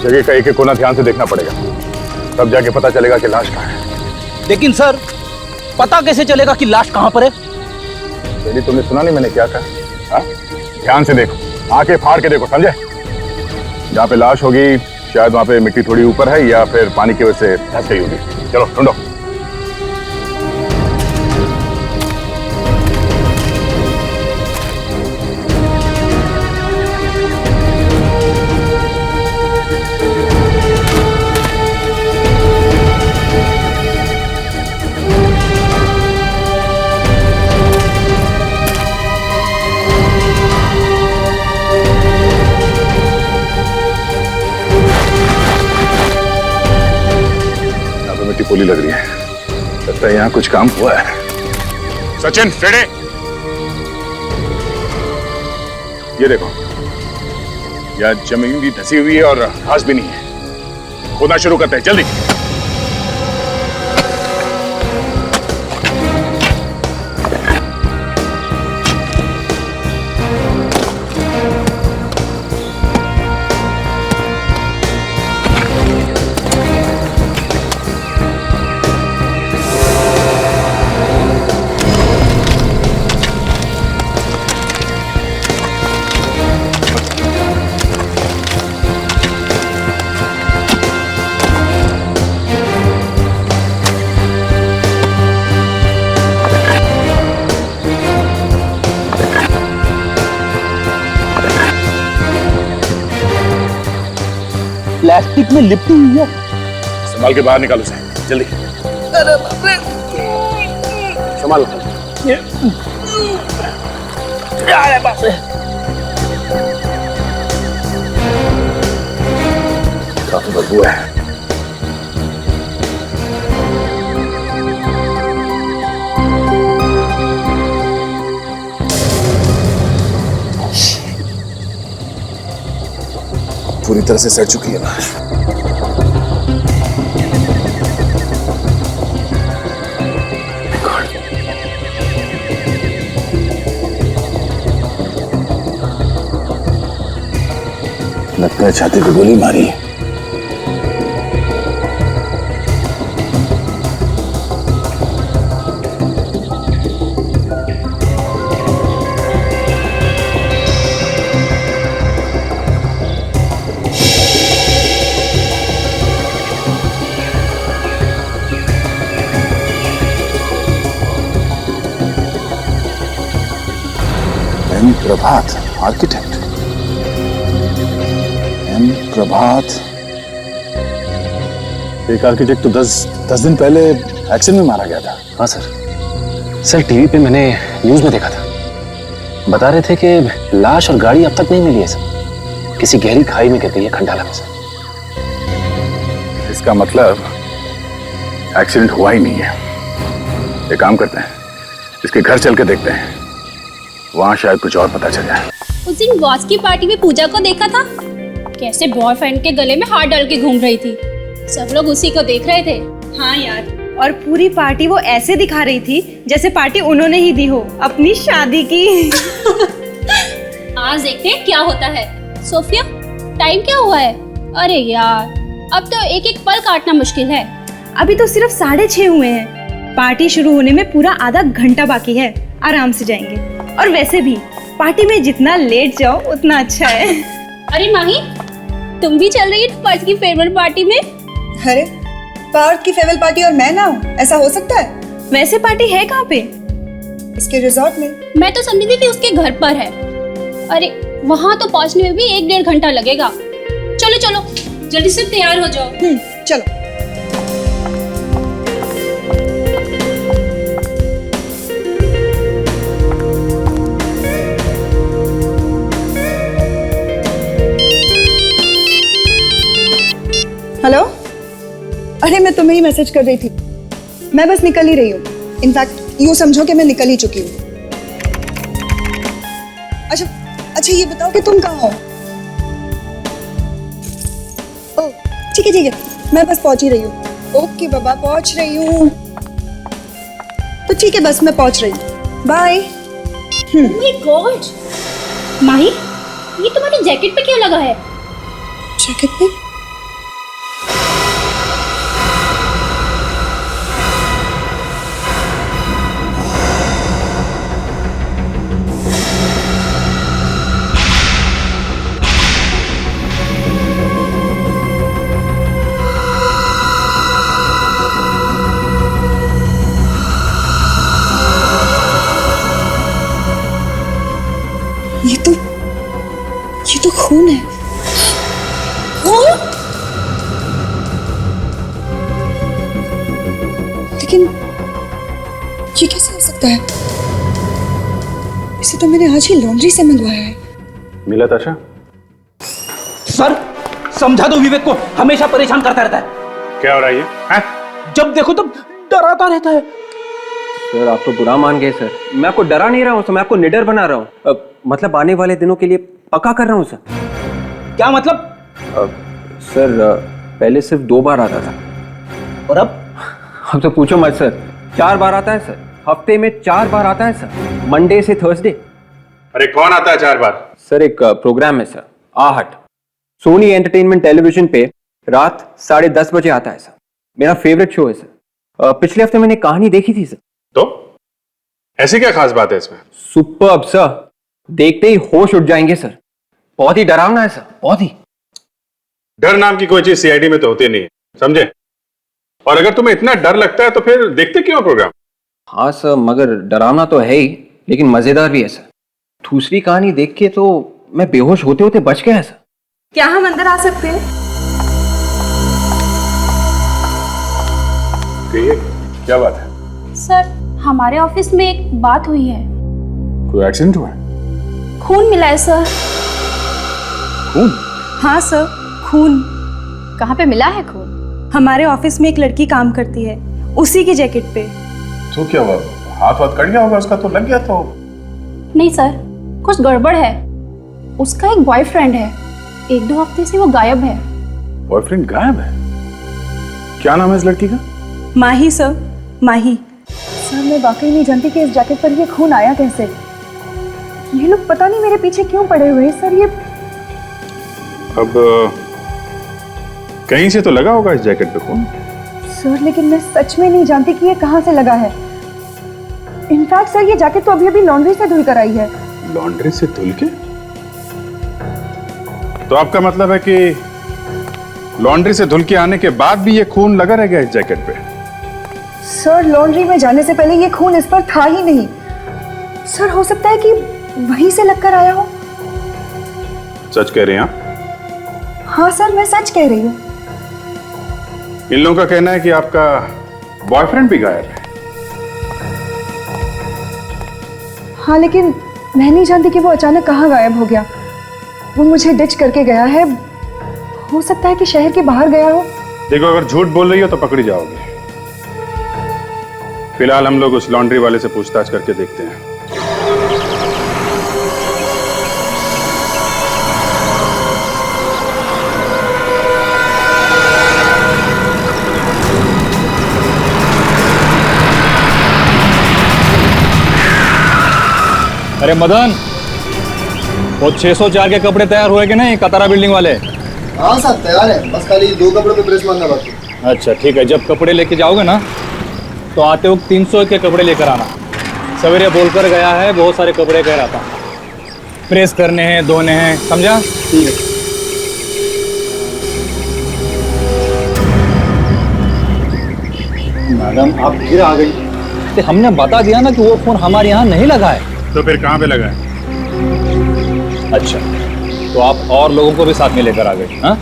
जगह का एक एक कोना ध्यान से देखना पड़ेगा, तब जाके पता चलेगा कि लाश कहाँ है। लेकिन सर, पता कैसे चलेगा कि लाश कहाँ पर है? यदि तुमने सुना नहीं मैंने क्या कहा? हाँ, ध्यान से देखो, आंखें फाड़ के देखो, समझे? जहाँ पे लाश होगी शायद वहाँ पे मिट्टी थोड़ी ऊपर है या फिर पानी की वजह से धंस गई होगी। चलो ढूंढो। गोली लग रही है, लगता है यहाँ कुछ काम हुआ है। सचिन, रेडी? ये देखो, यहाँ जमीन भी धसी हुई है और घास भी नहीं है। खोदना शुरू करते हैं, जल्दी। प्लास्टिक में लिपटी हुई है। संभाल के बाहर निकालो उसे, जल्दी। अरे बाप रे, संभाल। अरे बाप रे, काफी बदबू है। पूरी तरह से सड़ चुकी है लाश। लगता है छाती को गोली मारी है। एम प्रभात, आर्किटेक्ट। एम प्रभात, एक आर्किटेक्ट तो 10 दिन पहले एक्सीडेंट में मारा गया था। हाँ सर, टीवी पे मैंने न्यूज में देखा था। बता रहे थे कि लाश और गाड़ी अब तक नहीं मिली है सर, किसी गहरी खाई में गिर गई है खंडाला में सर। इसका मतलब एक्सीडेंट हुआ ही नहीं है। एक काम करते हैं, इसके घर चल के देखते हैं, वहां शायद कुछ और पता चल जाए। उस दिन बॉस की पार्टी में पूजा को देखा था, कैसे बॉयफ्रेंड के गले में हाथ डाल के घूम रही थी। सब लोग उसी को देख रहे थे। हाँ यार, और पूरी पार्टी वो ऐसे दिखा रही थी जैसे पार्टी उन्होंने ही दी हो अपनी शादी की। आज देखते हैं क्या होता है। सोफिया, टाइम क्या हुआ है? अरे यार, अब तो एक एक पल काटना मुश्किल है। अभी तो सिर्फ 6:30 हुए हैं। पार्टी शुरू होने में पूरा आधा घंटा बाकी है। आराम से जाएंगे। और वैसे भी पार्टी में जितना लेट जाओ उतना अच्छा है। अरे माही, तुम भी चल रही है पार्थ की फेयरवेल पार्टी में? अरे पार्थ की फेयरवेल पार्टी और मैं ना हूँ, ऐसा हो सकता है? वैसे पार्टी है कहाँ पे? इसके रिजॉर्ट में। मैं तो समझी थी कि उसके घर पर है। अरे वहाँ तो पहुँचने में भी 1-1.5 घंटा लगेगा। चलो चलो, जल्दी से तैयार हो जाओ। चलो। हेलो, अरे मैं तुम्हें ही मैसेज कर रही थी। मैं बस निकल ही रही हूँ। इनफैक्ट यूँ समझो कि मैं निकल ही चुकी हूँ। अच्छा ये बताओ कि तुम कहाँ हो? ओह ठीक है, मैं बस पहुँच ही रही हूँ। ओके बाबा, पहुँच रही हूँ। तो ठीक है, बस मैं पहुँच रही हूँ। बाय। माय गॉड, माही, ये तुम्हारी जैकेट पे क्या लगा है? जैकेट पे? खून है। खून? लेकिन ये कैसे हो सकता है? इसे तो मैंने आज ही लॉन्ड्री से मंगवाया है। मिला ताशा? सर समझा दो विवेक को, हमेशा परेशान करता रहता है। क्या हो रहा है ये? हैं? जब देखो तब डराता रहता है। सर आप तो बुरा मान गए सर। मैं आपको डरा नहीं रहा हूँ सर, मैं आपको निडर बना रहा हूँ। मतलब आने वाले दिनों के लिए पक्का कर रहा हूँ सर। क्या मतलब? सर पहले सिर्फ 2 बार आता था, और अब? अब तो पूछो मत सर, 4 बार आता है सर। हफ्ते में 4 बार आता है सर, मंडे से थर्सडे। अरे कौन आता है 4 बार? सर एक प्रोग्राम है सर, आहट, सोनी एंटरटेनमेंट टेलीविजन पे रात 10:30 बजे आता है सर। मेरा फेवरेट शो है सर। पिछले हफ्ते मैंने कहानी देखी थी सर। तो ऐसी क्या खास बात है इसमें? सुपर्ब सर, देखते ही होश उठ जाएंगे सर। बहुत ही डरावना है सर, बहुत ही। डर नाम की कोई चीज सीआईडी में तो होती नहीं है, समझे? और अगर तुम्हें इतना डर लगता है तो फिर देखते क्यों प्रोग्राम? हाँ सर, मगर डरावना तो है ही, लेकिन मजेदार भी है सर। दूसरी कहानी देख के तो मैं बेहोश होते होते बच गया सर। क्या हम अंदर आ सकते हैं? कहिए, क्या बात है? सर हमारे ऑफिस में एक बात हुई है। कोई एक्सीडेंट हुआ है? खून मिला है सर। खून? हाँ सर, खून। कहाँ पे मिला है खून? हमारे ऑफिस में एक लड़की काम करती है, उसी की जैकेट पे। तो क्या हुआ? हाथ वाथ कट गया होगा उसका, तो लग गया तो? नहीं सर, कुछ गड़बड़ है। उसका एक बॉयफ्रेंड है, 1-2 हफ्ते से वो गायब है। बॉयफ्रेंड गायब है? क्या नाम है इस लड़की का? माही सर, माही। सर मैं वाकई नहीं जानती कि इस जैकेट पर ये खून आया कैसे। ये लोग पता नहीं मेरे पीछे क्यों पड़े हुए हैं सर। ये अब कहीं से तो लगा होगा इस जैकेट पे खून। सर लेकिन मैं सच में नहीं जानती कि ये कहाँ से लगा है। इनफैक्ट सर ये जैकेट तो अभी अभी लॉन्ड्री से धुल कर आई है। लॉन्ड्री से धुल के? तो आपका मतलब है कि लॉन्ड्री से धुल के आने के बाद भी ये खून लगा रह गया इस जैकेट पे? सर लॉन्ड्री में जाने से पहले ये खून इस पर था ही नहीं। सर हो सकता है कि वहीं से लगकर आया हो। सच कह रहे हैं आप? हाँ सर मैं सच कह रही हूँ। इन लोगों का कहना है कि आपका बॉयफ्रेंड भी गायब है। हाँ लेकिन मैं नहीं जानती कि वो अचानक कहाँ गायब हो गया। वो मुझे डिच करके गया है। हो सकता है कि शहर के बाहर गया हो। देखो, अगर झूठ बोल रही हो तो पकड़ी जाओगे। फिलहाल हम लोग उस लॉन्ड्री वाले से पूछताछ करके देखते हैं। अरे मदन, वो 604 के कपड़े तैयार हुए कि नहीं, कतारा बिल्डिंग वाले? हाँ साहब तैयार है, बस खाली 2 कपड़ों पे प्रेस मारना बाकी। अच्छा ठीक है, जब कपड़े लेके जाओगे ना तो आते वक्त 300 के कपड़े लेकर आना। सवेरे बोलकर गया है, बहुत सारे कपड़े कह रहा था, प्रेस करने हैं, धोने हैं, समझा? ठीक है। मैडम आप फिर आ गई। तो हमने बता दिया ना कि वो फोन हमारे यहाँ नहीं लगा है। तो फिर कहाँ पे लगा है? अच्छा, तो आप और लोगों को भी साथ में लेकर आ गए? हाँ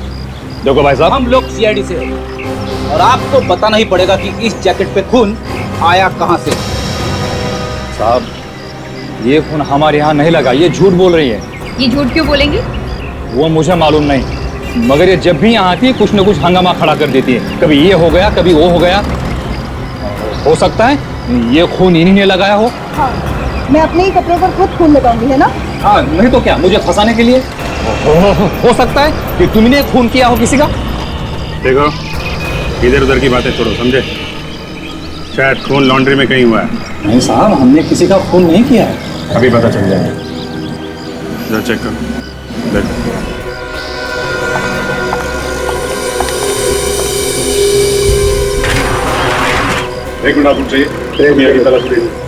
देखो भाई साहब, हम लोग सीआईडी से हैं और आपको बताना ही पड़ेगा कि इस जैकेट पे खून आया कहाँ से। साहब ये खून हमारे यहाँ नहीं लगा, ये झूठ बोल रही है। ये झूठ क्यों बोलेंगी? वो मुझे मालूम नहीं, मगर ये जब भी यहाँ आती है कुछ न कुछ हंगामा खड़ा कर देती है। कभी ये हो गया, कभी वो हो गया। हो सकता है ये खून इन्हीं ने लगाया हो। हाँ मैं अपने ही कपड़ों पर खुद खून लगाऊंगी, है ना? हाँ नहीं तो क्या, मुझे फंसाने के लिए? हो सकता है कि तुमने खून किया हो किसी का। देखो, इधर उधर की बातें छोड़ो, समझे? शायद खून लॉन्ड्री में कहीं हुआ है। नहीं साहब, हमने किसी का खून नहीं किया है। अभी पता चल जाएगा। जरा चेक करो, देखो। एक मिनट आपको चाहिए? दुनिया की तरफ से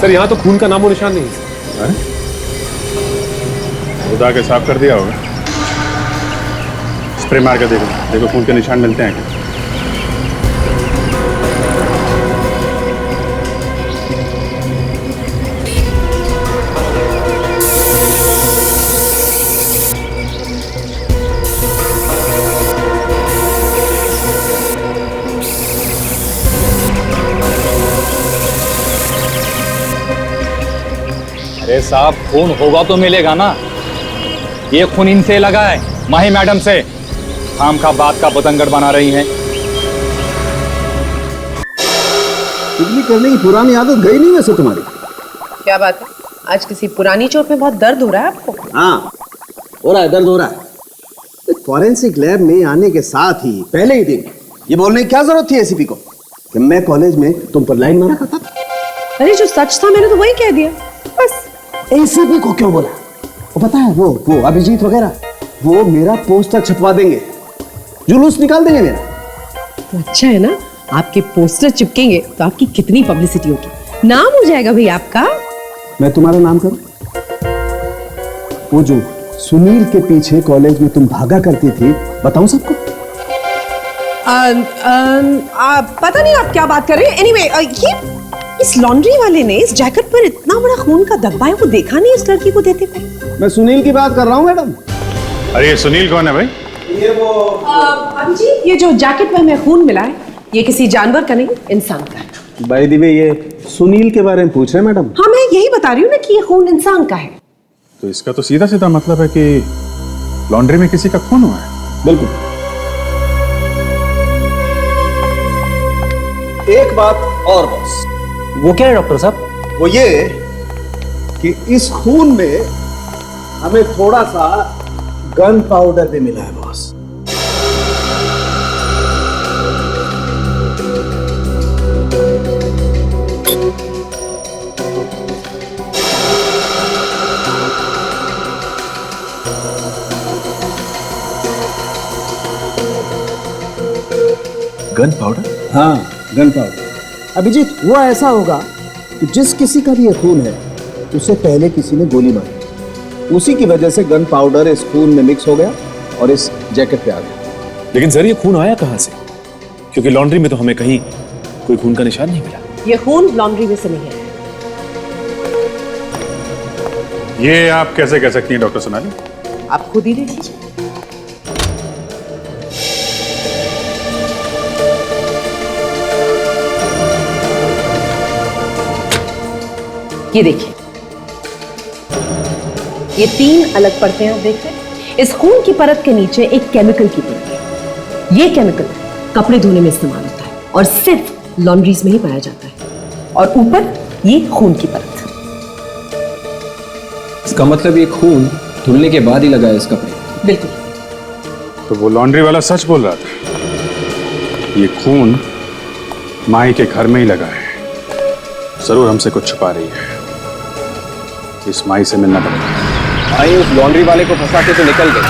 सर यहाँ तो खून का नामो निशान नहीं है। अरे खुदा के साफ कर दिया होगा। स्प्रे मार के देखो, देखो खून के निशान मिलते हैं क्या। अरे साहब, खून होगा तो मिलेगा ना। ये खून इनसे लगा है, माही मैडम से। खाम खा बात का बतंगड़ बना रही हैं। चुगली करने की पुरानी आदत गई नहीं वैसे तुम्हारी। क्या बात है, आज किसी पुरानी चोट में बहुत दर्द हो रहा है आपको? हाँ, हो रहा है, दर्द हो रहा है। फॉरेंसिक लैब में आने के साथ ही पहले ही दिन ये बोलने की क्या जरूरत थी एसीपी को कि मैं कॉलेज में तुम पर लाइन मारा करता था? अरे जो सच था मैंने तो वही कह दिया बस। एसीपी को क्यों बोला? वो पता है, वो अभिजीत वगैरह वो मेरा पोस्टर छपवा देंगे, जुलूस निकाल देंगे मेरा। तो अच्छा है ना, आपके पोस्टर चिपकेंगे तो आपकी कितनी पब्लिसिटी होगी, नाम हो जाएगा भाई आपका। मैं तुम्हारा नाम करूं? वो जो सुनील के पीछे कॉलेज में तुम भागा करती थी, बताऊं सबको? पता नहीं आप क्या बात कर रहे हैं। एनीवे, ये इस लॉन्ड्री वाले ने इस जैकेट पर इतना बड़ा खून का धब्बा है, वो देखा नहीं इस लड़की को देते हुए। मैं सुनील की बात कर रहा हूं मैडम। अरे ये सुनील कौन है भाई? ये वो अभिजीत, ये जो जैकेट में हमें खून मिला है, ये किसी जानवर का नहीं, इंसान का है। बाय द वे, ये सुनील के बारे में पूछ रहे हैं मैडम? हाँ, मैं यही बता रही हूँ ना कि ये खून इंसान का है। तो इसका तो सीधा सीधा मतलब है कि लॉन्ड्री में किसी का खून हुआ है। बिल्कुल। एक बात और बस। वो क्या है डॉक्टर साहब? वो ये कि इस खून में हमें थोड़ा सा गन पाउडर भी मिला है बॉस। Gun powder? हाँ, गन पाउडर। अभिजीत, वो ऐसा होगा कि जिस किसी का भी ये खून है उसे पहले किसी ने गोली मारी, उसी की वजह से गन पाउडर इस खून में मिक्स हो गया और इस जैकेट पे आ गया। लेकिन सर ये खून आया कहाँ से? क्योंकि लॉन्ड्री में तो हमें कहीं कोई खून का निशान नहीं मिला। ये खून लॉन्ड्री में से नहीं है। ये आप कैसे कह सकती हैं डॉक्टर सोनाली? आप खुद ही देख लीजिए। ये देखिए, ये 3 अलग परतें आप देख रहे हैं। इस खून की परत के नीचे एक केमिकल की परत है। ये केमिकल कपड़े धोने में इस्तेमाल होता है और सिर्फ लॉन्ड्रीज में ही पाया जाता है। और ऊपर ये खून की परत। इसका मतलब ये खून धुलने के बाद ही लगा है इस कपड़े। बिल्कुल। तो वो लॉन्ड्री वाला सच बोल रहा था। ये खून माही के घर में ही लगा है। जरूर हमसे कुछ छुपा रही है। इस माही से मिलना पड़ेगा। माही उस लॉन्ड्री वाले को फंसा के तो निकल गई,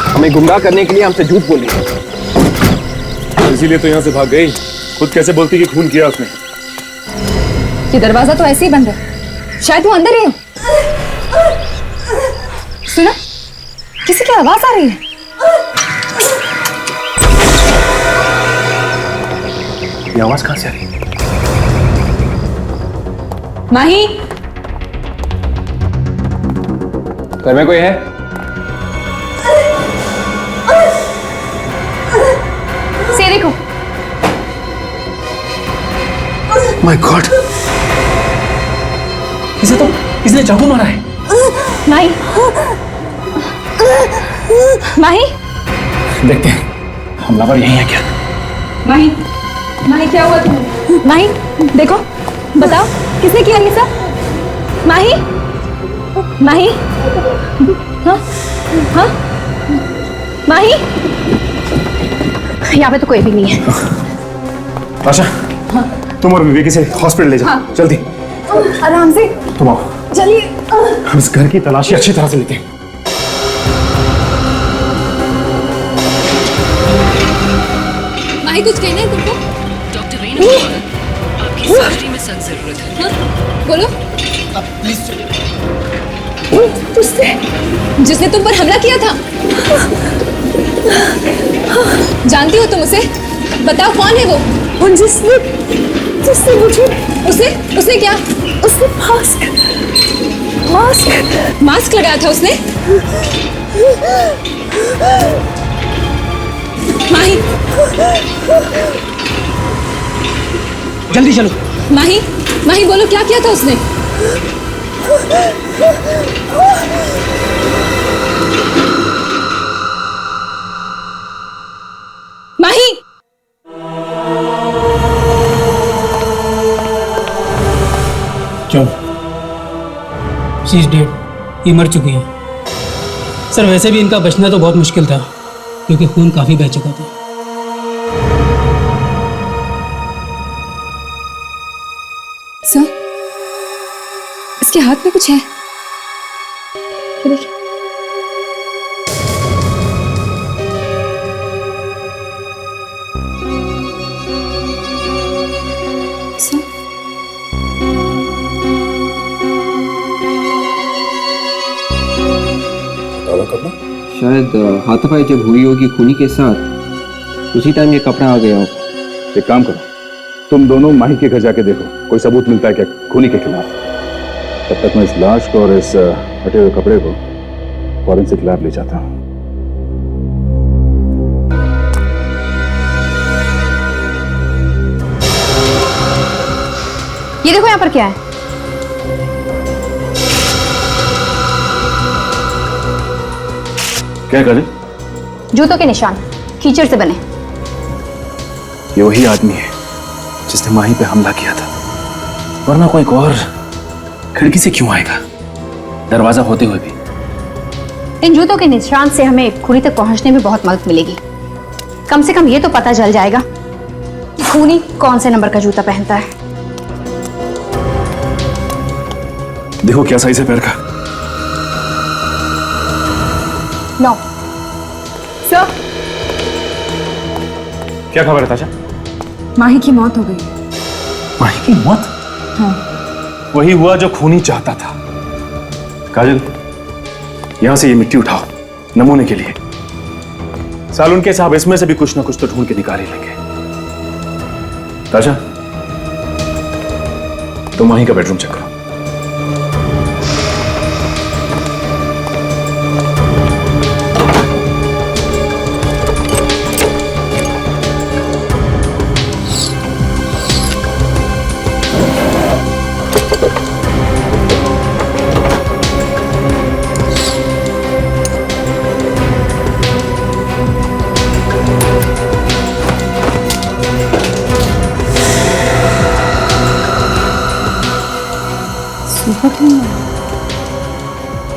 हमें गुमराह करने के लिए हमसे झूठ बोल रही है। इसीलिए तो यहाँ से भाग गई। खुद कैसे बोलती कि खून किया उसने? ये दरवाजा तो ऐसे ही बंद है, शायद वो अंदर ही हो। सुना, किसी की आवाज आ रही है। ये आवाज कहाँ से आ रही है? माही, घर में कोई है? से देखो। माय गॉड, इसे तो इसने चाकू मारा है। माही, माही, देखते हैं हमलावर यही है क्या। माही, माही क्या हुआ तुम्हें? माही देखो, बताओ किसने किया ये सब? माही, माही, हाँ, हाँ, माही, यहाँ पे तो कोई भी नहीं है। आशा, तुम और विवेकी से हॉस्पिटल ले जाओ। जल्दी आराम से, तुम आओ। चलिए। हम इस घर की तलाशी अच्छी तरह से लेते हैं। माही कुछ कहना है तुमको? डॉक्टर रेणु, आपकी सर्जरी में सख्त जरूरत है। हाँ, बोलो। प्लीज जिसने तुम पर हमला किया था, जानती हो तुम उसे? बताओ कौन है वो? जिसने मुझे उसने क्या? उसने मास्क लगाया था उसने? माही, जल्दी चलो। माही बोलो क्या किया था उसने? माही, क्यों? शी इज डेड, ये मर चुकी है। सर वैसे भी इनका बचना तो बहुत मुश्किल था क्योंकि खून काफी बह चुका था। सर, इसके हाथ में कुछ है, ये देखिए। सर, शायद हाथापाई जब हुई होगी खूनी के साथ, उसी टाइम ये कपड़ा आ गया होगा। एक काम करो, तुम दोनों माही के घर जाके देखो कोई सबूत मिलता है क्या खूनी के खिलाफ। तब तक मैं इस लाश को और इस हटे हुए कपड़े को फॉरेंसिक लैब ले जाता हूँ। ये देखो यहाँ पर क्या है। क्या करे? जूतों के निशान, कीचड़ से बने। ये वही आदमी है जिसने माही पे हमला किया था, वरना कोई और खिड़की से क्यों आएगा, दरवाजा होते हुए भी? इन जूतों के निशान से हमें खूनी तक पहुंचने में बहुत मदद मिलेगी। कम से कम ये तो पता चल जाएगा कि खूनी कौन से नंबर का जूता पहनता है। देखो क्या साइज है पैर का। 9। सर, क्या खबर है ताशा? माही की मौत हो गई। माही की मौत? हाँ। वही हुआ जो खूनी चाहता था। काजल, यहां से ये मिट्टी उठाओ नमूने के लिए। सालून के साहब इसमें से भी कुछ ना कुछ तो ढूंढ के निकाल ही लेंगे। ताशा, तुम माही का बेडरूम चेक करो।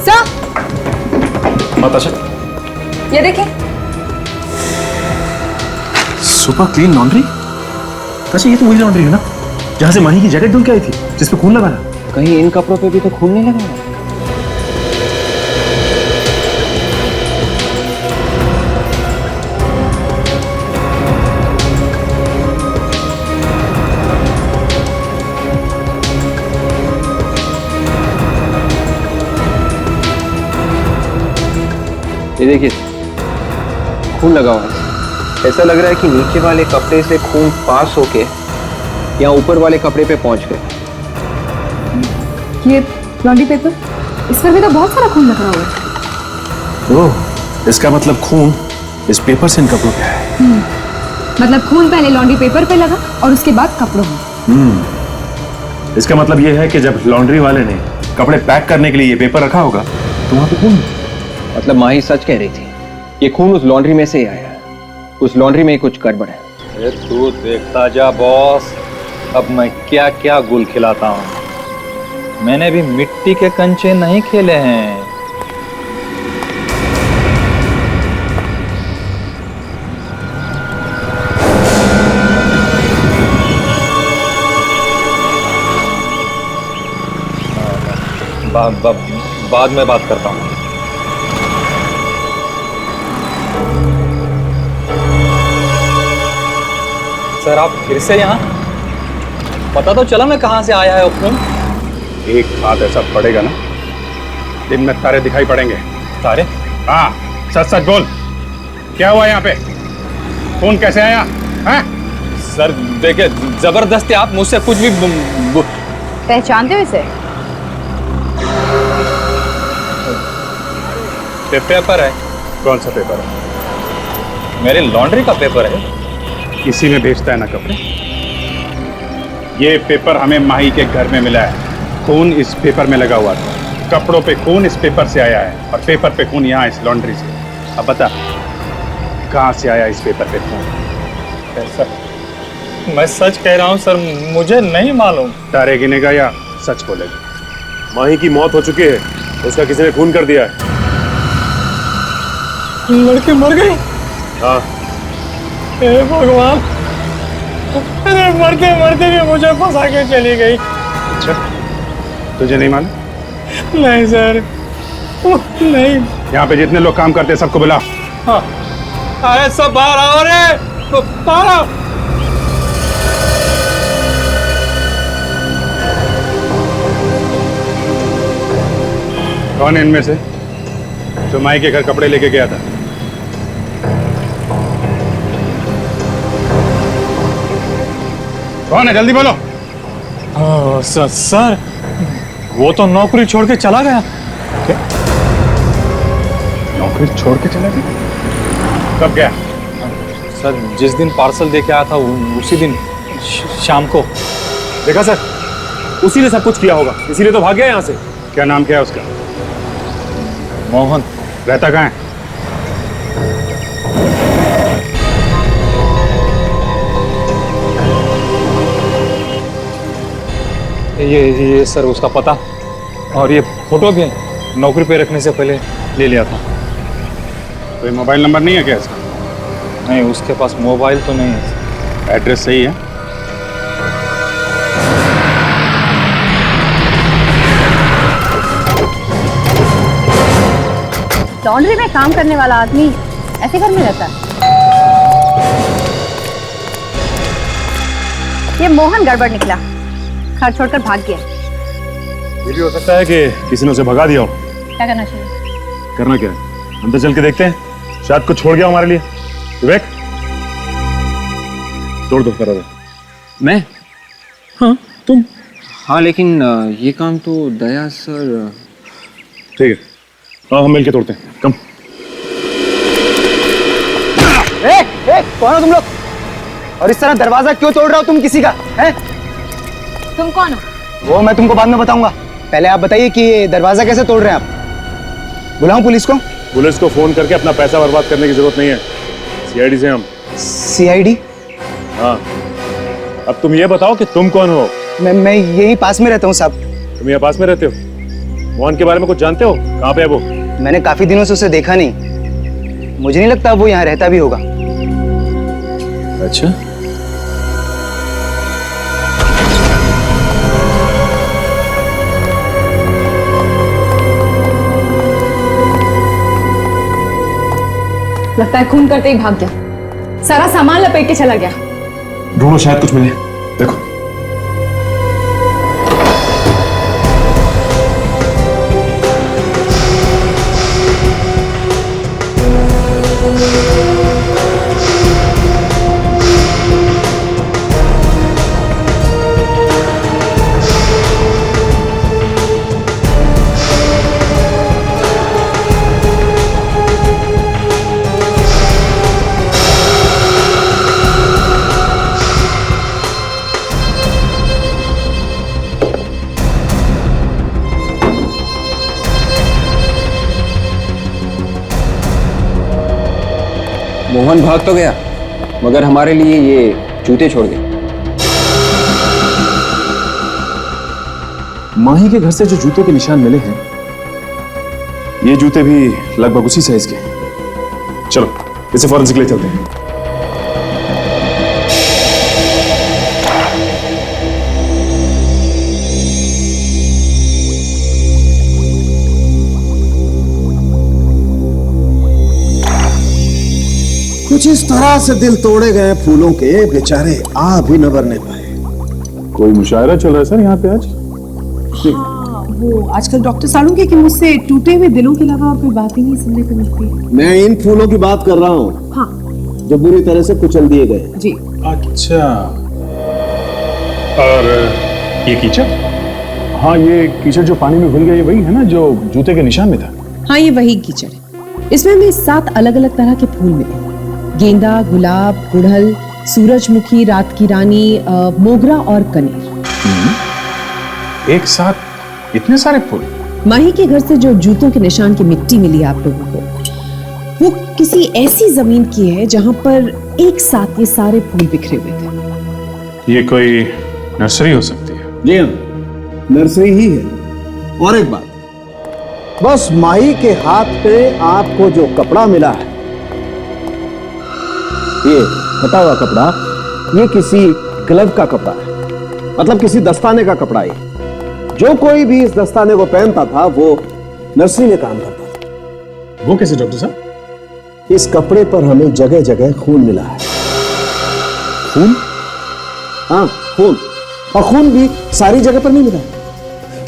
सर, ताशा, ये देखिए। Super clean laundry? ताशा, ये तो वही लॉन्ड्री है ना जहां से माही की जैकेट धुल के आई थी, जिस पे खून लगा था। कहीं इन कपड़ों पे भी तो खून नहीं लगा हुआ? ये देखिए, खून लगा हुआ है। ऐसा लग रहा है कि नीचे वाले कपड़े से खून पास होके यहाँ ऊपर वाले कपड़े पे पहुंच गए। ये लॉन्ड्री पेपर, इस पर भी तो बहुत सारा खून लगा हुआ है। ओह, इसका मतलब खून इस पेपर से इन कपड़ों पे है। मतलब खून पहले लॉन्ड्री पेपर पे लगा और उसके बाद कपड़ों में। इसका मतलब यह है कि जब लॉन्ड्री वाले ने कपड़े पैक करने के लिए ये पेपर रखा होगा तो वहां पे खून। मतलब माही सच कह रही थी, ये खून उस लॉन्ड्री में से ही आया। उस लॉन्ड्री में ही कुछ गड़बड़ है। अरे तू देखता जा बॉस, अब मैं क्या क्या गुल खिलाता हूँ। मैंने भी मिट्टी के कंचे नहीं खेले हैं। बाद में बात करता हूँ। सर आप फिर से यहाँ? पता तो चला मैं कहाँ से आया है खून। एक हाथ ऐसा पड़ेगा ना, दिन में तारे दिखाई पड़ेंगे। तारे? हाँ, सच सच बोल, क्या हुआ यहाँ पे? खून कैसे आया? हैं? सर देखिए, जबरदस्ती आप मुझसे कुछ भी पहचानते हो इसे? पेपर है। कौन सा पेपर है? मेरी लॉन्ड्री का पेपर है। इसी में भेजता है ना कपड़े। ये पेपर हमें माही के घर में मिला है। खून इस पेपर में लगा हुआ था, कपड़ों पे खून इस पेपर से आया है, और पेपर पे खून यहाँ इस लॉन्ड्री से। अब बता, कहाँ से आया इस पेपर पे खून? सर मैं सच कह रहा हूँ सर, मुझे नहीं मालूम। तारे गिनेगा या सच बोलेगा? माही की मौत हो चुकी है, उसका किसी ने खून कर दिया है। लड़की मर गई? हाँ। हे भगवान, अरे मरते मरते भी मुझे फंसा के चली गई। अच्छा, तुझे नहीं मालूम? नहीं सर, नहीं। यहाँ पे जितने लोग काम करते हैं सबको बुला। हाँ, अरे सब बाहर आओ रे, बाहर आओ। कौन है इनमें से जो माई के घर कपड़े लेके गया था? कौन है, जल्दी बोलो। सर वो तो नौकरी छोड़ के चला गया। क्या? नौकरी छोड़ के चला गया? कब गया? सर जिस दिन पार्सल दे के आया था उसी दिन शाम को। देखा सर, उसी ने सब कुछ किया होगा, इसीलिए तो भाग गया यहाँ से। क्या नाम क्या है उसका? मोहन। रहता कहाँ है? ये सर उसका पता, और ये फोटो भी नौकरी पे रखने से पहले ले लिया था। कोई मोबाइल नंबर नहीं है क्या इसका? नहीं, उसके पास मोबाइल तो नहीं है। एड्रेस सही है? लॉन्ड्री में काम करने वाला आदमी ऐसे घर में रहता है? ये मोहन गड़बड़ निकला, घर छोड़कर भाग गया। ये भी हो सकता है कि किसी ने उसे भगा दिया हो। क्या करना चाहिए? करना क्या है, अंदर चल के देखते हैं, शायद कुछ छोड़ गया हमारे लिए। विवेक, तोड़ दो करा दो। मैं? हाँ तुम? हाँ लेकिन ये काम तो दया सर। ठीक है, हाँ हम मिलके तोड़ते हैं। कम। कौन हो तुम लोग? और इस तरह दरवाजा क्यों तोड़ रहे हो तुम किसी का? हैं? तुम कौन हो? वो मैं तुमको बाद में बताऊंगा, पहले आप बताइए कि ये दरवाजा कैसे तोड़ रहे हैं आप? बुलाऊं पुलिस को? पुलिस को फोन करके अपना पैसा बर्बाद करने की जरूरत नहीं है, सीआईडी से हम। सीआईडी? हाँ, अब तुम ये बताओ कि तुम कौन हो? मैं यही पास में रहता हूँ साहब। तुम यहाँ पास में रहते हो? मोहन के बारे में कुछ जानते हो? कहाँ पे है वो? मैंने काफी दिनों से उसे देखा नहीं, मुझे नहीं लगता वो यहाँ रहता भी होगा। अच्छा, लगता है खून करते ही भाग गया, सारा सामान लपेट के चला गया। ढूंढो, शायद कुछ मिले। देखो, मोहन भाग तो गया, मगर हमारे लिए ये जूते छोड़ गए। माही के घर से जो जूतों के निशान मिले हैं, ये जूते भी लगभग उसी साइज के हैं। चलो इसे फॉरेंसिक ले चलते हैं। कुछ इस तरह से दिल तोड़े गए फूलों के, बेचारे आ भी न भरने पाए। कोई मुशायरा चल रहा है सर यहाँ पे आज? हाँ, वो आजकल डॉक्टर सालूंगे कि मुझसे टूटे हुए दिलों के अलावा और कोई बात ही नहीं सुनने को मिलती। मैं इन फूलों की बात कर रहा हूँ। हाँ जो बुरी तरह से कुचल दिए गए। जी। अच्छा, और ये कीचड़? हाँ, ये कीचड़ जो पानी में घुल गया, ये वही है ना जो जूते के निशान में था? हाँ, ये वही कीचड़ है। इसमें हमें 7 अलग अलग तरह के फूल मिले। गेंदा, गुलाब, गुड़हल, सूरजमुखी, रात की रानी, मोगरा और कनेर। एक साथ इतने सारे फूल? माही के घर से जो जूतों के निशान की मिट्टी मिली आप लोगों को, वो किसी ऐसी जमीन की है जहां पर एक साथ ये सारे फूल बिखरे हुए थे। ये कोई नर्सरी हो सकती है? जी हाँ, नर्सरी ही है। और एक बात, बस माही के हाथ पे आपको जो कपड़ा मिला है, ये फटा हुआ कपड़ा, ये किसी ग्लव का कपड़ा है, मतलब किसी दस्ताने का कपड़ा है। जो कोई भी इस दस्ताने को पहनता था वो नर्सरी में काम करता था। वो कैसे डॉक्टर साहब? इस कपड़े पर हमें जगह जगह खून मिला है। खून? हाँ, खून। और खून भी सारी जगह पर नहीं मिला,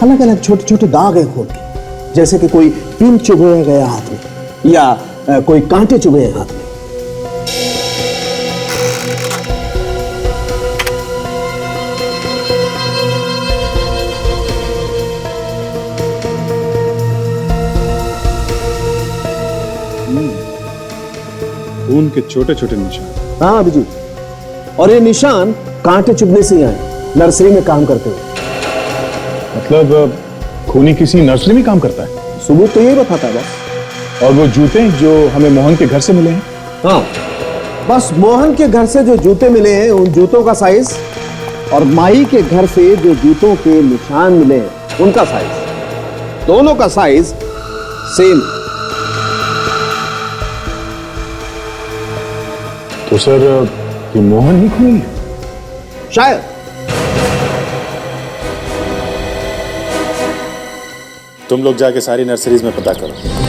अलग अलग छोटे छोटे दाग है खून के, जैसे कि कोई पिन चुभे गया हाथ में या कोई कांटे चुभे हाथ में। खून के छोटे छोटे निशान। हाँ अभिजीत, और ये निशान कांटे चुभने से ही आए नर्सरी में काम करते हुए। मतलब खूनी किसी नर्सरी में काम करता है? सबूत तो यही बताता है बस। और वो जूते जो हमें मोहन के घर से मिले हैं? हाँ, बस मोहन के घर से जो जूते मिले हैं उन जूतों का साइज, और माही के घर से जो जूतों के निशान मिले हैं उनका साइज, दोनों का साइज सेम। तो सर ये मोहन ही खूनी है? शायद। तुम लोग जाके सारी नर्सरीज में पता करो।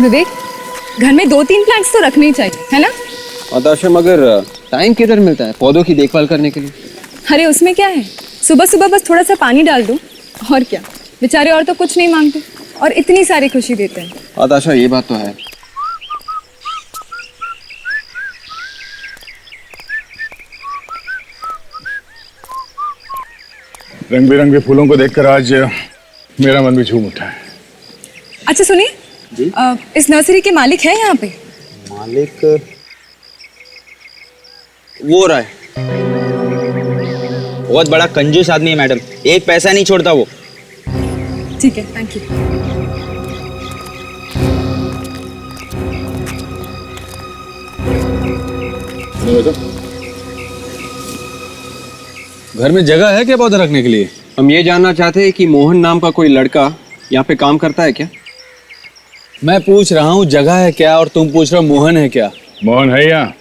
विवेक, घर में 2-3 प्लांट्स तो रखने ही चाहिए, है ना? आदर्शा, मगर टाइम किधर मिलता है पौधों की देखभाल करने के लिए? अरे उसमें क्या है, सुबह सुबह बस थोड़ा सा पानी डाल दो, और क्या। बेचारे और तो कुछ नहीं मांगते और इतनी सारी खुशी देते हैं। आदर्शा, ये बात तो है। रंग बिरंगे फूलों को देखकर आज मेरा मन भी झूम उठा है। अच्छा सुनिए, इस नर्सरी के मालिक है यहाँ पे? मालिक वो रहा है, बहुत बड़ा कंजूस आदमी है मैडम, एक पैसा नहीं छोड़ता वो। ठीक है, थैंक यू। घर में जगह है क्या पौधे रखने के लिए? हम ये जानना चाहते हैं कि मोहन नाम का कोई लड़का यहाँ पे काम करता है क्या? मैं पूछ रहा हूँ जगह है क्या, और तुम पूछ रहे हो मोहन है क्या? मोहन है यहाँ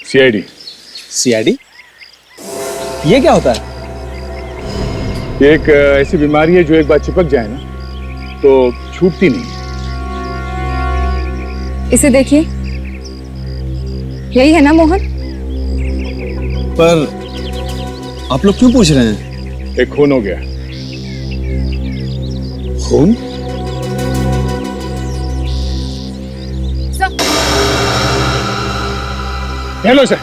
सीआईडी। सीआईडी? ये क्या होता है? ये एक ऐसी बीमारी है जो एक बार चिपक जाए ना तो छूटती नहीं। इसे देखिए, यही है ना मोहन? पर आप लोग क्यों पूछ रहे हैं? एक खून हो गया। खून? Hello sir.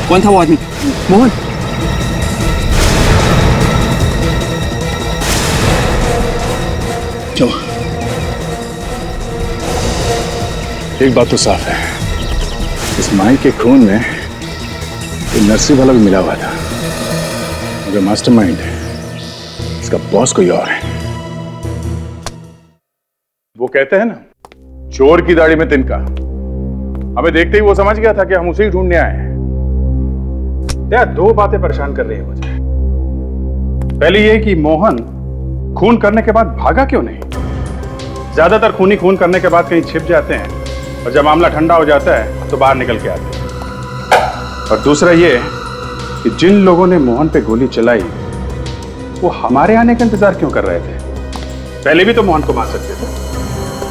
कौन था वो आदमी? मोहन। चलो, एक बात तो साफ है, इस माई के खून में ये नर्सरी वाला भी मिला हुआ था, मगर मास्टरमाइंड इसका बॉस कोई और है। वो कहते हैं ना, चोर की दाढ़ी में तिनका। हमें देखते ही वो समझ गया था कि हम उसे ही ढूंढने आए हैं। यार, दो बातें परेशान कर रही है मुझे। पहली ये कि मोहन खून करने के बाद भागा क्यों नहीं? ज्यादातर खूनी खून करने के बाद कहीं छिप जाते हैं और जब मामला ठंडा हो जाता है तो बाहर निकल के आते हैं। और दूसरा ये कि जिन लोगों ने मोहन पे गोली चलाई वो हमारे आने का इंतजार क्यों कर रहे थे? पहले भी तो मोहन को मार सकते थे।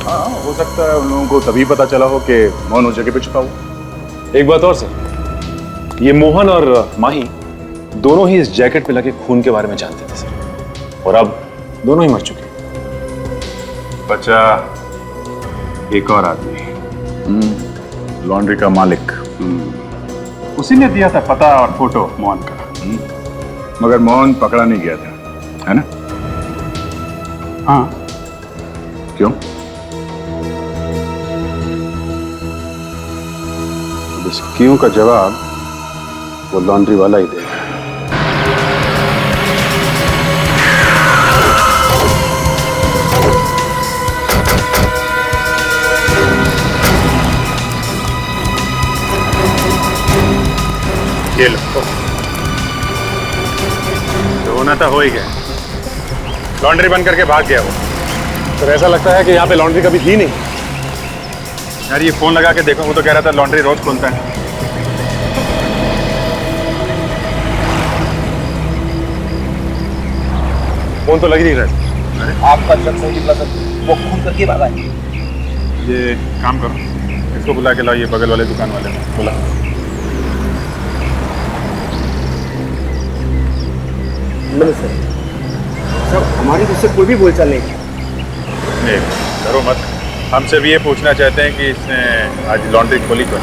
हाँ, हो सकता है उन लोगों को तभी पता चला हो कि मोहन उस जगह पे छुपा हुआ। एक बात और सर, ये मोहन और माही दोनों ही इस जैकेट पे लगे खून के बारे में जानते थे सर, और अब दोनों ही मर चुके हैं। बचा एक और आदमी, लॉन्ड्री का मालिक। उसी ने दिया था पता और फोटो मोहन का, मगर मोहन पकड़ा नहीं गया था, है ना? हाँ। क्यों? इस क्यों का जवाब वो लॉन्ड्री वाला ही देगा। ये लो, तो होना तो हो ही गया। लॉन्ड्री बंद करके भाग गया वो। सर, ऐसा लगता है कि यहाँ पे लॉन्ड्री कभी थी नहीं। यार, ये फोन लगा के देखो, वो तो कह रहा था लॉन्ड्री रोज खुलता है। फोन तो लग ही नहीं रहा। आपका शख्स है निकला सर, वो खून करके भागा है। ये काम करो, इसको बुला के लाओ, ये बगल वाले दुकान वाले ने बुला। नमस्ते सर, हमारी तरफ से कोई भी बोलचाल नहीं। नहीं करो मत, हमसे भी ये पूछना चाहते हैं कि इसने आज लॉन्ड्री खोली क्यों?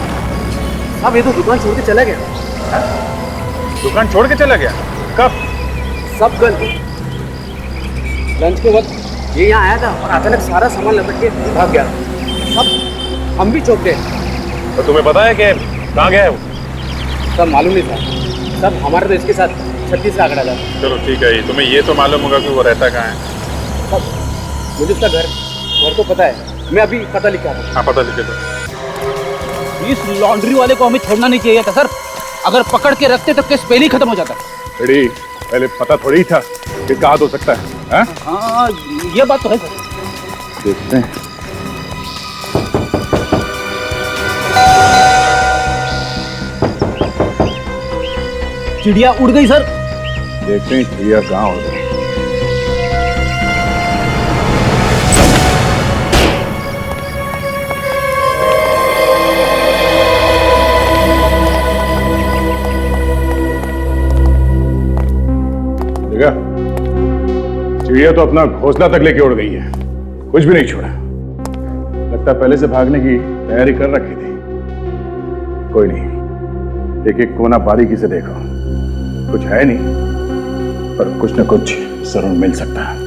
अब ये तो दुकान छोड़ के चला गया। दुकान छोड़ के चला गया? कब? सब गल लंच के वक्त ये यहाँ आया था और अचानक सारा सामान लपेट के भाग गया। सब हम भी चौंक गए। तो तुम्हें पता है कि कहाँ गया है वो? सब मालूम नहीं था। सब हमारे तो इसके साथ 36 आंकड़ा था। चलो ठीक है, तुम्हें ये तो मालूम होगा कि वो रहता कहाँ है? सब मुझे उसका घर तो पता है। मैं अभी पता लिखा था। हाँ, पता लिखे दो। इस लॉन्ड्री वाले को हमें छोड़ना नहीं चाहिए था सर। अगर पकड़ के रखते तो केस पहले ही खत्म हो जाता। रेडी, पहले पता थोड़ी ही था कि कहाँ हो सकता है। हाँ, ये बात तो है सर। देखते हैं। चिड़िया उड़ गई सर। देखते हैं चिड़िया कहाँ हो गई। देखा, चिड़िया तो अपना घोंसला तक लेके उड़ गई है, कुछ भी नहीं छोड़ा। लगता पहले से भागने की तैयारी कर रखी थी। कोई नहीं, एक एक कोना बारीकी से देखो। कुछ है नहीं, पर कुछ न कुछ जरूर मिल सकता है।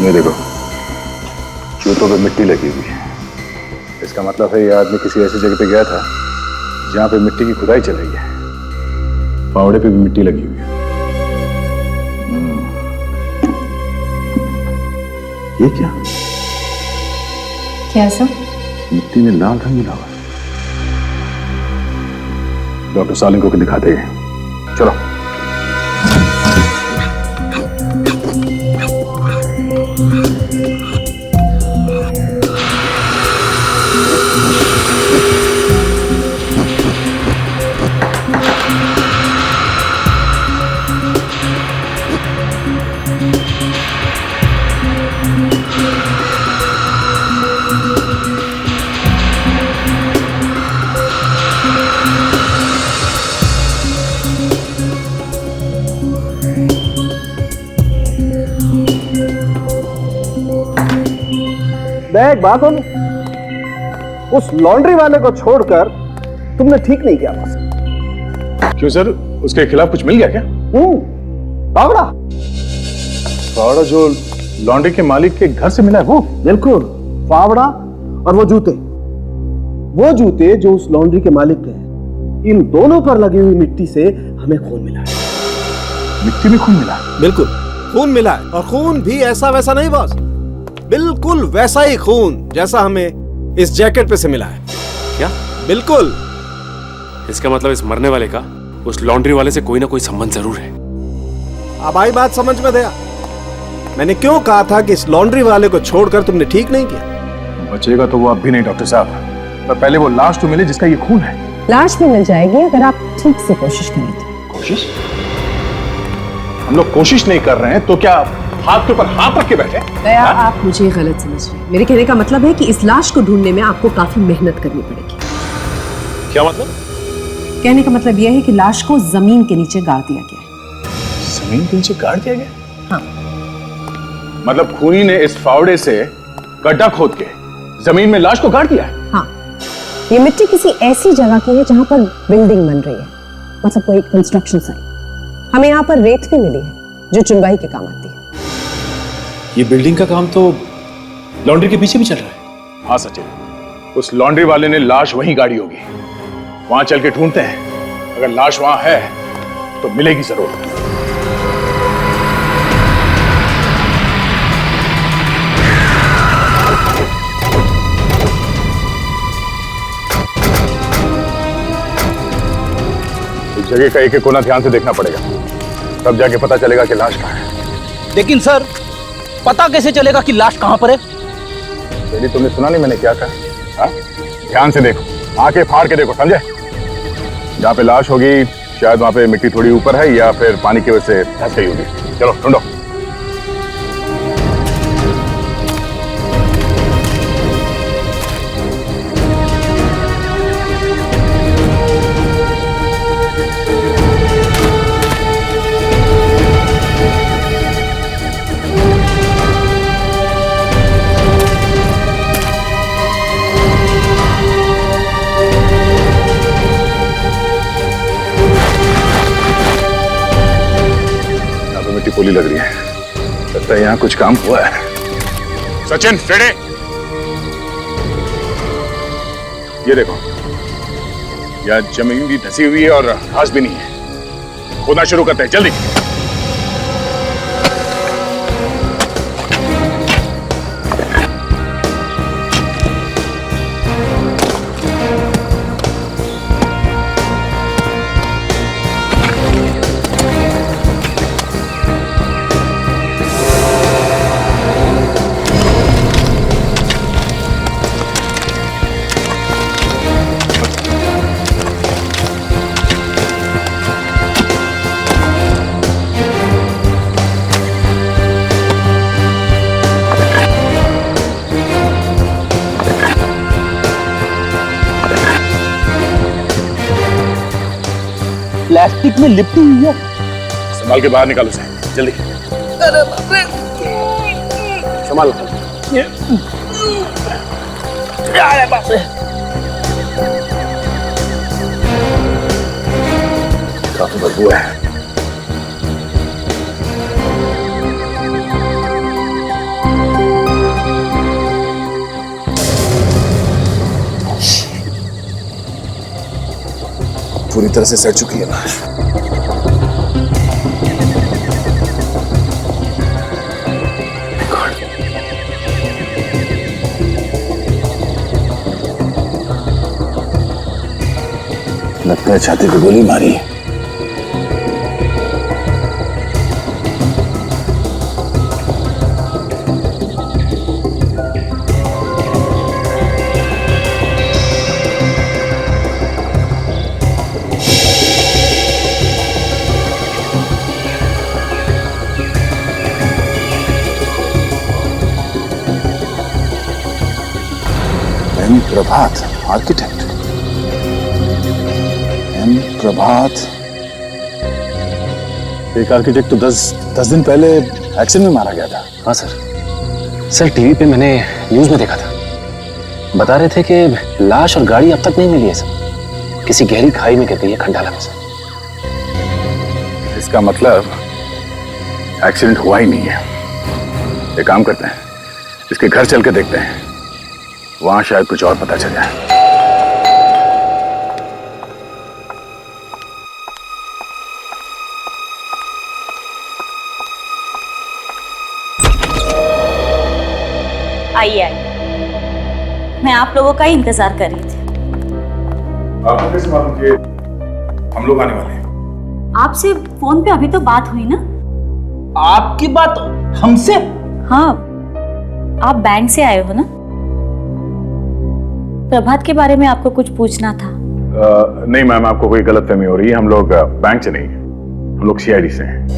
ये देखो, जूतों पे मिट्टी लगी हुई है। इसका मतलब है ये आदमी किसी ऐसी जगह पे गया था जहां पे मिट्टी की खुदाई चल रही है। फावड़े पे भी मिट्टी लगी हुई है। ये क्या? क्या सब? मिट्टी में लाल रंग मिला हुआ है। डॉक्टर सालिंग को दिखाते हैं। चलो। मैं एक बात बोलूं, उस लॉन्ड्री वाले को छोड़कर तुमने ठीक नहीं किया बस। क्यों सर, उसके खिलाफ कुछ मिल गया क्या? बावड़ा। फावड़ा जो लॉन्ड्री के मालिक के घर से मिला है वो? बिल्कुल, फावड़ा और वो जूते जो उस लॉन्ड्री के मालिक के हैं, इन दोनों पर लगी हुई मिट्टी से हमें खून मिला है। मिट्टी में खून मिला? बिल्कुल खून मिला है, और खून भी ऐसा वैसा नहीं बॉस, बिल्कुल वैसा ही खून जैसा हमें इस जैकेट पे से मिला है। क्या? बिल्कुल। इसका मतलब इस मरने वाले का उस लॉन्ड्री वाले से कोई ना कोई संबंध जरूर है। अब आई बात समझ में दया। मैंने क्यों कहा था कि इस लॉन्ड्री वाले को छोड़कर तुमने ठीक नहीं किया? बचेगा तो वो अब भी नहीं डॉक्टर साहब, पर पहले वो लाश तो मिले जिसका ये खून है। लाश भी मिल जाएगी अगर आप ठीक से कोशिश करें तो। कोशिश? हम लोग कोशिश नहीं कर रहे हैं तो क्या हाथ के ऊपर हाथ रख के बैठे? दया, आप मुझे गलत समझ रहे हैं। मेरे कहने का मतलब है कि इस लाश को ढूंढने में आपको काफी मेहनत करनी पड़ेगी। क्या मतलब? कहने का मतलब यह है कि लाश को जमीन के नीचे गाड़ दिया गया है। जमीन के नीचे गाड़ दिया गया? हाँ। मतलब खूनी ने इस फावड़े से गड्ढा खोद के जमीन में लाश को गाड़ दिया है? हाँ, ये मिट्टी किसी ऐसी जगह की है जहां पर बिल्डिंग बन रही है, मतलब कोई कंस्ट्रक्शन साइट। हमें यहाँ पर रेत भी मिली है जो चुनवाई के काम आती है। ये बिल्डिंग का काम तो लॉन्ड्री के पीछे भी चल रहा है। हाँ सचिन, उस लॉन्ड्री वाले ने लाश वहीं गाड़ी होगी। वहां चल के ढूंढते हैं, अगर लाश वहां है तो मिलेगी जरूर। इस जगह का एक एक कोना ध्यान से देखना पड़ेगा, तब जाके पता चलेगा कि लाश कहां है। लेकिन सर, पता कैसे चलेगा कि लाश कहां पर है? यदि तुमने सुना नहीं मैंने क्या कहा? ध्यान से देखो, आंखें फाड़ के देखो, समझे? जहां पे लाश होगी शायद वहां पे मिट्टी थोड़ी ऊपर है या फिर पानी की वजह से धंस गई होगी। चलो ढूंढो। पोली लग रही है, लगता है यहाँ कुछ काम हुआ है। सचिन, रेडी? ये देखो, यह जमीन भी धसी हुई है और घास भी नहीं है। खोदना शुरू करते हैं, जल्दी। प्लास्टिक में लिपटी हुई है। संभाल के बाहर निकालो उसे, जल्दी। अरे बाप रे! संभालो। अरे बाप रे! काफी बदबू है। पूरी तरह से सड़ चुकी है लाश। लगता है छाती पे गोली मारी। एम प्रभात, आर्किटेक्ट। एम प्रभात, एक आर्किटेक्ट तो 10 दिन पहले एक्सीडेंट में मारा गया था। हाँ सर टीवी पे मैंने न्यूज में देखा था। बता रहे थे कि लाश और गाड़ी अब तक नहीं मिली है सर, किसी गहरी खाई में गिर गई है खंडाला में सर। इसका मतलब एक्सीडेंट हुआ ही नहीं है। एक काम करते हैं, इसके घर चल के देखते हैं, वहां शायद कुछ और पता चल जाए। आइए आइए, मैं आप लोगों का ही इंतजार कर रही थी। आपको कैसे मालूम कि हम लोग आने वाले हैं? आपसे फोन पे अभी तो बात हुई ना? आपकी बात हमसे? हाँ, आप बैंक से आए हो ना? प्रभात के बारे में आपको कुछ पूछना था। नहीं मैम, आपको कोई गलतफहमी हो रही है। हम लोग बैंक से नहीं, हम लोग सीआईडी से हैं।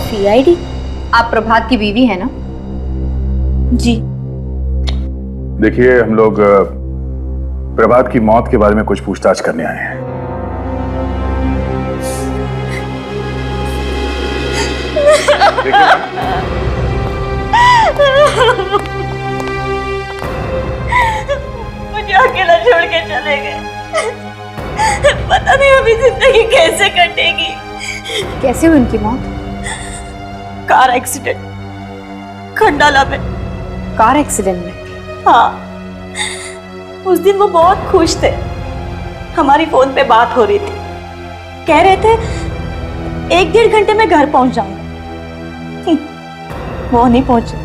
सीआईडी? आप प्रभात की बीवी है ना? जी। देखिए, हम लोग प्रभात की मौत के बारे में कुछ पूछताछ करने आए हैं। मुझे अकेला छोड़ के चले गए। पता नहीं अभी जिंदगी कैसे कटेगी। कैसे हुई उनकी मौत? कार एक्सीडेंट, खंडाला में। कार एक्सीडेंट में? हाँ, उस दिन वो बहुत खुश थे। हमारी फोन पे बात हो रही थी। कह रहे थे 1-1.5 घंटे में घर पहुंच जाऊंगा। वो नहीं पहुंचे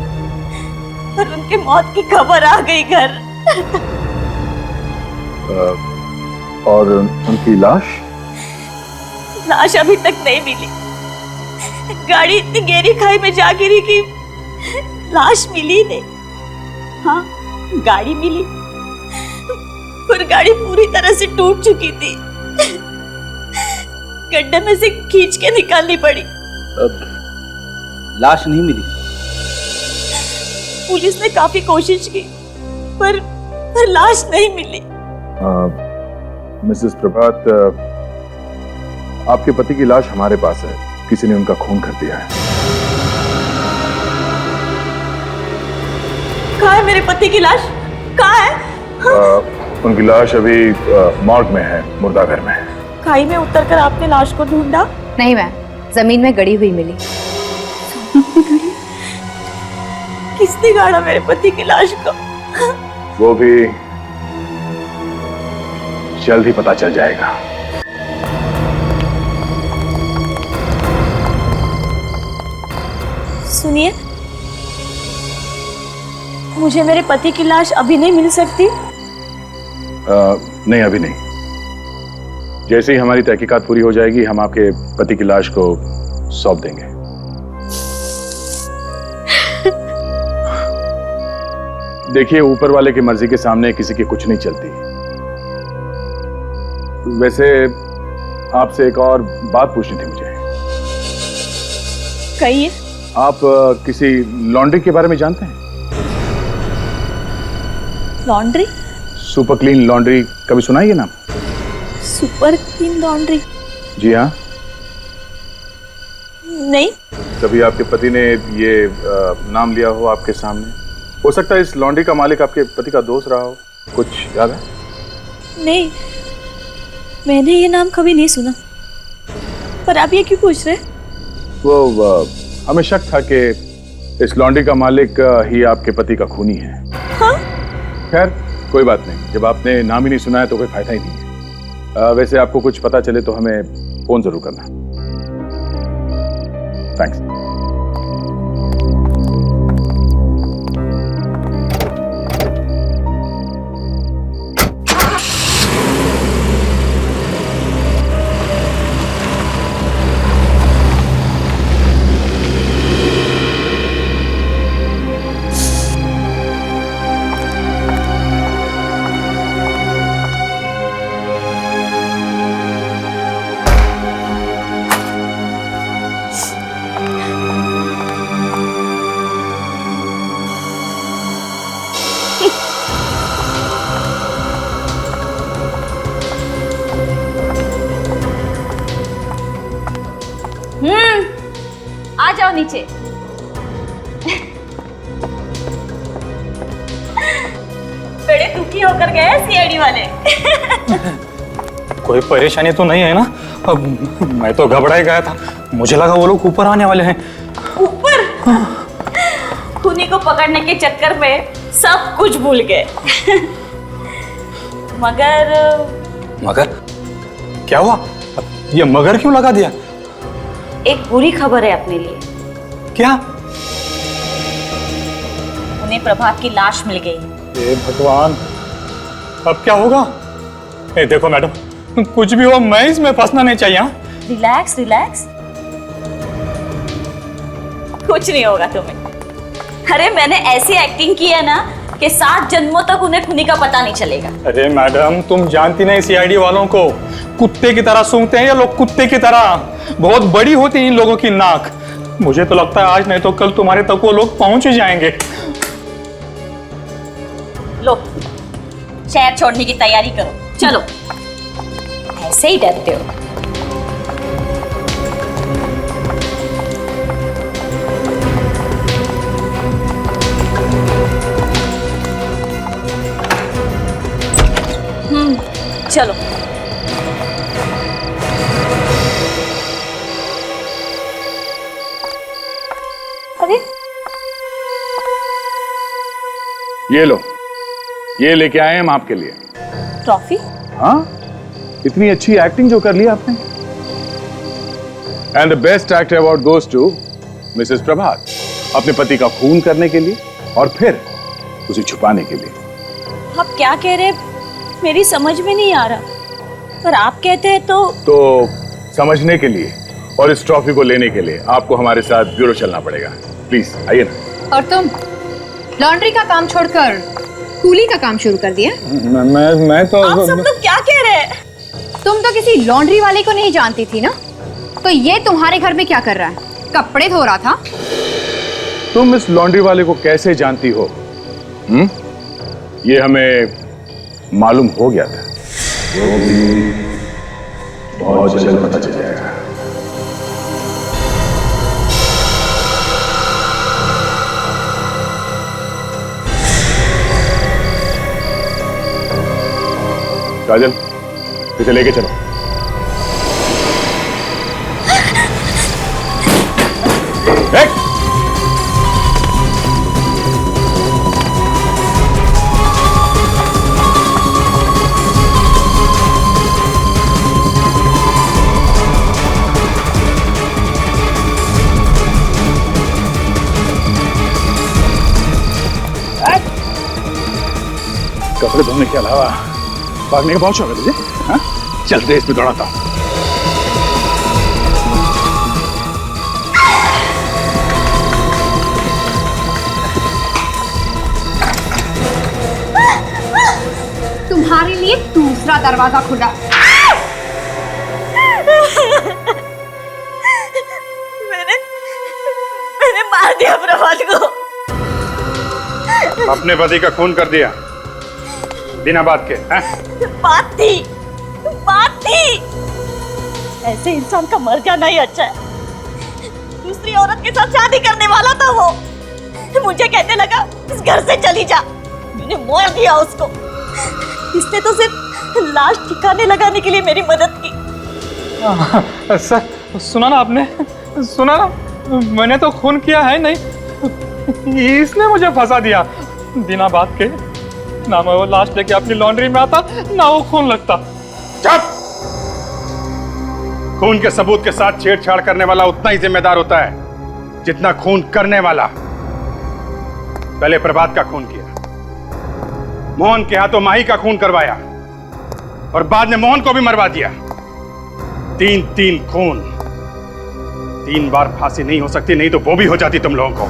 और उनकी मौत की खबर आ गई घर। और उनकी लाश? लाश अभी तक नहीं मिली। गाड़ी इतनी गहरी खाई में जा गिरी कि लाश मिली नहीं। हाँ, गाड़ी मिली, पर गाड़ी पूरी तरह से टूट चुकी थी। गड्ढे में से खींच के निकालनी पड़ी। लाश नहीं मिली? पुलिस ने काफी कोशिश की, पर लाश नहीं मिली। मिसेस प्रभात, आपके पति की लाश हमारे पास है। किसी ने उनका खून कर दिया है। कहाँ है मेरे पति की लाश? कहाँ है? उनकी लाश अभी मॉर्ग में है, मुर्दाघर में। खाई में उतरकर आपने लाश को ढूंढा? नहीं मैम, जमीन में गड़ी हुई मिली। किसने गाड़ा मेरे पति की लाश को? वो भी जल्द ही पता चल जाएगा। सुनिए, मुझे मेरे पति की लाश अभी नहीं मिल सकती? नहीं, अभी नहीं। जैसे ही हमारी तहकीकात पूरी हो जाएगी, हम आपके पति की लाश को सौंप देंगे। देखिए, ऊपर वाले की मर्जी के सामने किसी की कुछ नहीं चलती। वैसे आपसे एक और बात पूछनी थी मुझे। कहिए। आप किसी लॉन्ड्री के बारे में जानते हैं? लॉन्ड्री? सुपर क्लीन लॉन्ड्री, कभी सुना है ये नाम? Super clean laundry? जी हाँ। नहीं। कभी आपके पति ने ये नाम लिया हो आपके सामने? हो सकता है इस लॉन्ड्री का मालिक आपके पति का दोस्त रहा हो। कुछ याद है? नहीं, मैंने ये नाम कभी नहीं सुना। पर आप ये क्यों पूछ रहे? वो हमें शक था कि इस लॉन्ड्री का मालिक ही आपके पति का खूनी है। हाँ? खैर, कोई बात नहीं। जब आपने नाम ही नहीं सुना है तो कोई फायदा ही नहीं है। वैसे आपको कुछ पता चले तो हमें फोन जरूर करना। थैंक्स। आ जाओ नीचे। होकर गए सीआईडी वाले। कोई परेशानी तो नहीं है ना? अब मैं तो घबरा ही गया था, मुझे लगा वो लोग ऊपर आने वाले हैं। ऊपर? खूनी को पकड़ने के चक्कर में सब कुछ भूल गए। मगर क्या हुआ? ये मगर क्यों लगा दिया? एक बुरी खबर है अपने लिए। क्या? उन्हें प्रभात की लाश मिल गई। हे भगवान, अब क्या होगा? देखो मैडम, कुछ भी हो मैं इसमें फंसना नहीं चाहिए। रिलैक्स रिलैक्स, कुछ नहीं होगा तुम्हें। अरे मैंने ऐसी एक्टिंग की है ना कि 7 जन्मों तक उन्हें खूनी का पता नहीं चलेगा। अरे मैडम, तुम जानती नहीं सीआईडी वालों को, कुत्ते की तरह सूंघते हैं ये लोग, कुत्ते की तरह। बहुत बड़ी होती है इन लोगों की नाक। मुझे तो लगता है आज नहीं तो कल तुम्हारे तक वो लोग पहुंच ही जाएंगे। लो, शहर छोड़ने की तैयारी करो, चलो। ऐसे ही डरते हो। चलो। अरे ये लो, ये लेके आए हम आपके लिए। ट्रॉफी? हाँ, इतनी अच्छी एक्टिंग जो कर ली आपने। And the best actor award goes to missus Prabhat, अपने पति का खून करने के लिए और फिर उसे छुपाने के लिए। आप क्या कह रहे हैं? मेरी समझ में नहीं आ रहा, पर आप कहते हैं तो समझने के लिए और इस ट्रॉफी को लेने के लिए आपको हमारे साथ ब्यूरो चलना पड़ेगा। प्लीज आइए ना। और तुम लॉन्ड्री का काम छोड़कर कूली का काम शुरू कर दिया? मैं तो आप सब लोग क्या कह रहे हैं? तुम तो किसी लॉन्ड्री वाले को नहीं जानती थी ना, तो ये तुम्हारे घर में क्या कर रहा है? कपड़े धो रहा था। तुम इस लॉन्ड्री वाले को कैसे जानती हो? ये हमें मालूम हो गया था। बहुत जल्द पता चल जाएगा। काजल, इसे लेके चलो। कपड़े धोने के अलावा भागने का बहुत शौक है तुझे? हाँ? चल रेस में दौड़ाता हूं। तुम्हारे लिए दूसरा दरवाजा खुला। मैंने मार दिया प्रभात को। अपने पति का खून कर दिया बिना बात के? बात थी। ऐसे इंसान का मर जाना ही अच्छा है। दूसरी औरत के साथ शादी करने वाला था वो। मुझे कहने लगा इस घर से चली जा, मैंने मार दिया उसको। इसने तो सिर्फ लाश ठिकाने लगाने के लिए मेरी मदद की। सर सुना ना आपने? सुना ना, मैंने तो खून किया है नहीं, इसने मुझे फंसा दिया बिना बात के। ना मैं वो लाश लेके अपनी लॉन्ड्री में आता, ना वो खून लगता। चुप! खून के सबूत के साथ छेड़छाड़ करने वाला उतना ही जिम्मेदार होता है जितना खून करने वाला। पहले प्रभात का खून किया, मोहन के हाथों माही का खून करवाया और बाद में मोहन को भी मरवा दिया। 3 खून। 3 बार फांसी नहीं हो सकती, नहीं तो वो भी हो जाती तुम लोगों को।